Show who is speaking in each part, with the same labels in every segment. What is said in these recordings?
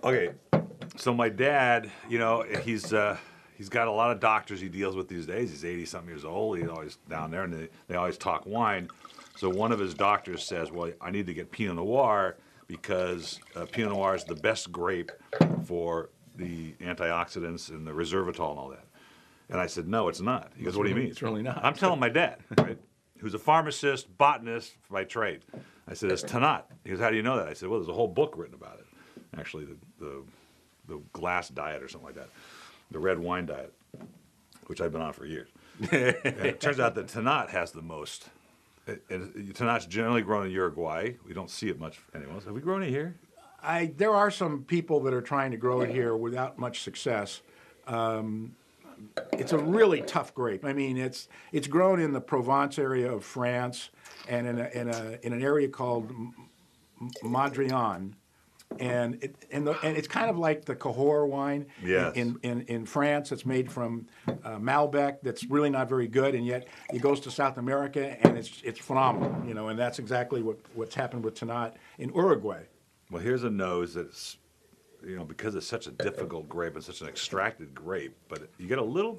Speaker 1: Okay, so my dad, he's got a lot of doctors he deals with these days. He's 80-something years old. He's always down there, and they always talk wine. So one of his doctors says, well, I need to get Pinot Noir because Pinot Noir is the best grape for the antioxidants and the resveratrol and all that. And I said, no, it's not. He goes, what do you mean?
Speaker 2: It's really not.
Speaker 1: I'm telling my dad, right, who's a pharmacist, botanist by trade. I said, it's Tannat. He goes, how do you know that? I said, well, there's a whole book written about it. Actually, the glass diet or something like that, the red wine diet, which I've been on for years. And it turns out that Tannat has the most. Tannat's generally grown in Uruguay. We don't see it much anywhere else. Have we grown it here?
Speaker 2: There are some people that are trying to grow it here without much success. It's a really tough grape. I mean, it's grown in the Provence area of France and in an area called Madrian. And it's kind of like the Cahors wine
Speaker 1: Yes.
Speaker 2: in France. It's made from Malbec. That's really not very good, and yet it goes to South America, and it's phenomenal. And that's exactly what's happened with Tannat in Uruguay.
Speaker 1: Well, here's a nose that's, because it's such a difficult grape and such an extracted grape, but you get a little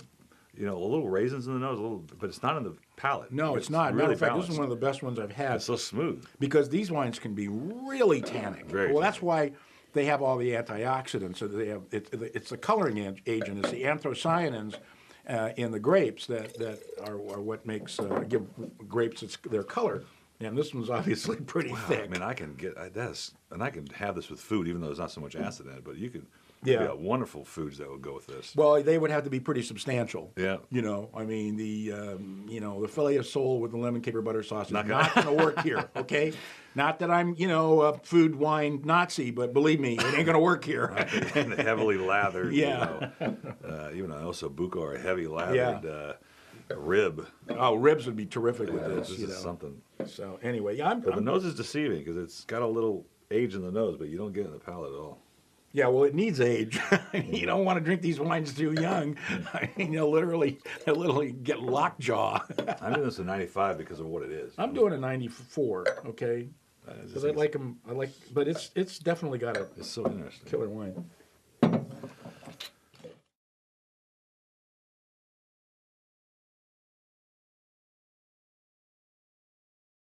Speaker 1: raisins in the nose, but it's not in the palate.
Speaker 2: No, it's not.
Speaker 1: Really
Speaker 2: Matter of fact,
Speaker 1: balanced.
Speaker 2: this is one of the best ones I've had.
Speaker 1: It's so smooth.
Speaker 2: Because these wines can be really tannic.
Speaker 1: Very
Speaker 2: well, that's
Speaker 1: tannic.
Speaker 2: why they have all the antioxidants. So they have it's the coloring agent. It's the anthocyanins in the grapes that are what makes give grapes their color. And this one's obviously pretty thick.
Speaker 1: I mean, I can get this, and I can have this with food, even though there's not so much acid in it. But you could,
Speaker 2: Yeah.
Speaker 1: wonderful foods that would go with this.
Speaker 2: Well, they would have to be pretty substantial.
Speaker 1: Yeah.
Speaker 2: I mean, the fillet of sole with the lemon caper butter sauce is not going to work here, okay? Not that I'm, a food wine Nazi, but believe me, it ain't going to work here.
Speaker 1: And heavily lathered,
Speaker 2: Yeah.
Speaker 1: even an osso buco or a heavy lathered rib.
Speaker 2: Oh, ribs would be terrific with
Speaker 1: This
Speaker 2: this,
Speaker 1: is something.
Speaker 2: So anyway,
Speaker 1: But the nose is deceiving because it's got a little age in the nose, but you don't get it in the palate at all.
Speaker 2: Yeah, well, it needs age. You don't want to drink these wines too young. I mean, they'll literally get lockjaw.
Speaker 1: I'm doing this in 95 because of what it is.
Speaker 2: I'm doing a 94, okay? Because I like them. But it's definitely got a
Speaker 1: It's so interesting.
Speaker 2: killer wine.